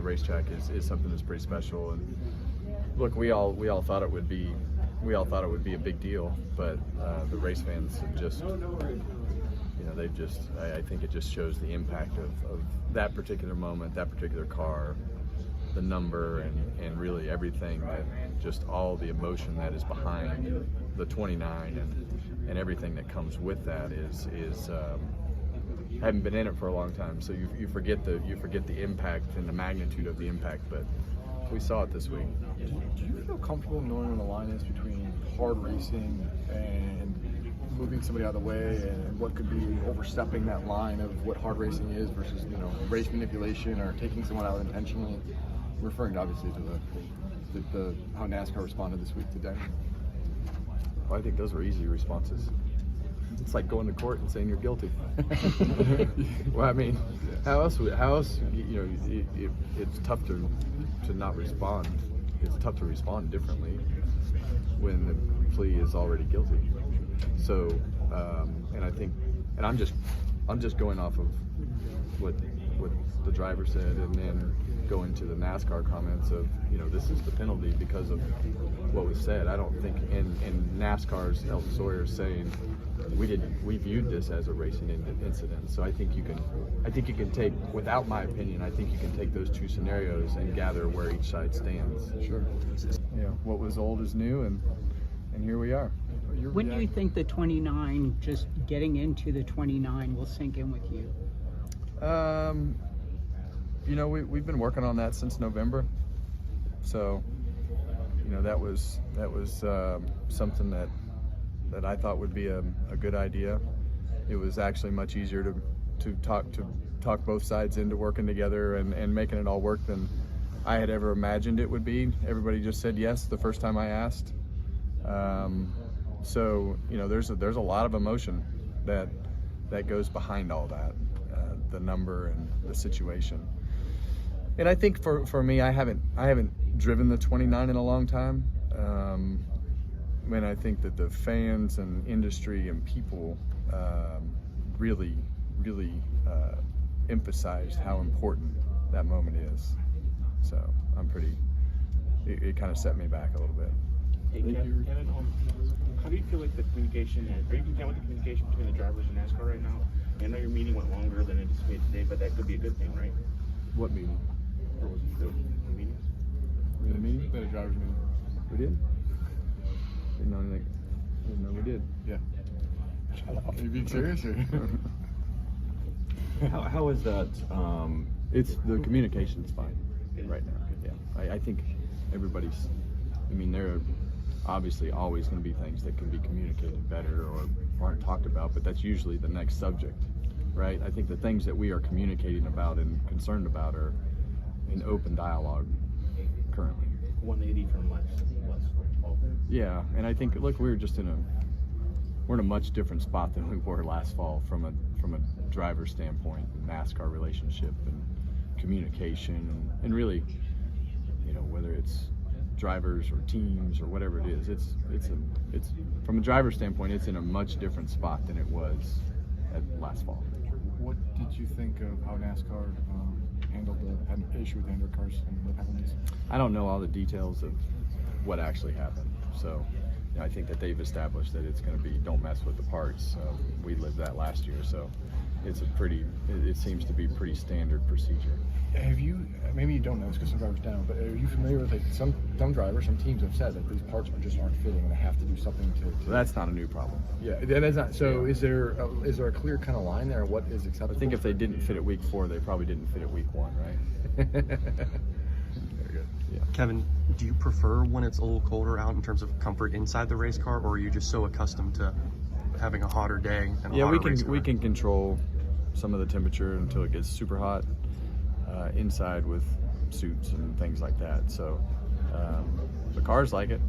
racetrack is something that's pretty special. And look, we all thought it would be a big deal, but the race fans have just, they've just, I think it just shows the impact of that particular moment, that particular car, the number, and really everything, that just all the emotion that is behind the 29 and everything that comes with that is haven't been in it for a long time, so you forget the impact and the magnitude of the impact, but we saw it this week. Do you feel comfortable knowing where the line is between hard racing and moving somebody out of the way, and what could be overstepping that line of what hard racing is versus race manipulation or taking someone out intentionally? I'm referring obviously to the how NASCAR responded this week today. Well, I think those were easy responses. It's like going to court and saying you're guilty. Well, I mean, how else? It's tough to not respond. It's tough to respond differently when the plea is already guilty. So, and I think, and I'm just going off of what the driver said, and then going to the NASCAR comments of, this is the penalty because of what was said. I don't think, and NASCAR's Elton Sawyer saying, we viewed this as a racing incident. So I think you can take, without my opinion, I think you can take those two scenarios and gather where each side stands. Sure. What was old is new, and here we are. When do you think the 29, just getting into the 29, will sink in with you? We've been working on that since November. So, that was something that I thought would be a good idea. It was actually much easier to talk both sides into working together and making it all work than I had ever imagined it would be. Everybody just said yes the first time I asked. So there's a lot of emotion that goes behind all that, the number and the situation. And I think for me, I haven't driven the 29 in a long time. And I think that the fans and industry and people really emphasized how important that moment is. So it kind of set me back a little bit. Hey, Kevin, how do you feel like the communication, are you content with the communication between the drivers and NASCAR right now? I know your meeting went longer than anticipated today, but that could be a good thing, right? What meeting? Or was it the meeting? The meeting? The drivers meeting. We did? Didn't know we did. Yeah. Are you being serious? Or? How is that? It's the communication's fine right now. Yeah, I think everybody's. There are obviously always going to be things that can be communicated better or aren't talked about, but that's usually the next subject, right? I think the things that we are communicating about and concerned about are in open dialogue currently. 180 from last. Yeah, and I think, look, we're in a much different spot than we were last fall from a driver standpoint, NASCAR relationship and communication, and really, whether it's drivers or teams or whatever it is, it's from a driver standpoint, it's in a much different spot than it was at last fall. What did you think of how NASCAR handled the issue with the undercars and the penalties? I don't know all the details of what actually happened, so I think that they've established that it's going to be don't mess with the parts. We lived that last year, so it seems to be pretty standard procedure. Have you, maybe you don't know this because some drivers don't, but are you familiar with some drivers, some teams have said that these parts just aren't fitting and they have to do something to... So that's not a new problem. Yeah, that is not. So is there a clear kind of line there? What is acceptable? I think if they didn't fit at week 4, they probably didn't fit at week 1, right? Very good. Yeah. Kevin, do you prefer when it's a little colder out in terms of comfort inside the race car, or are you just so accustomed to having a hotter day and a hotter race car? We can control some of the temperature until it gets super hot inside with suits and things like that. So the cars like it.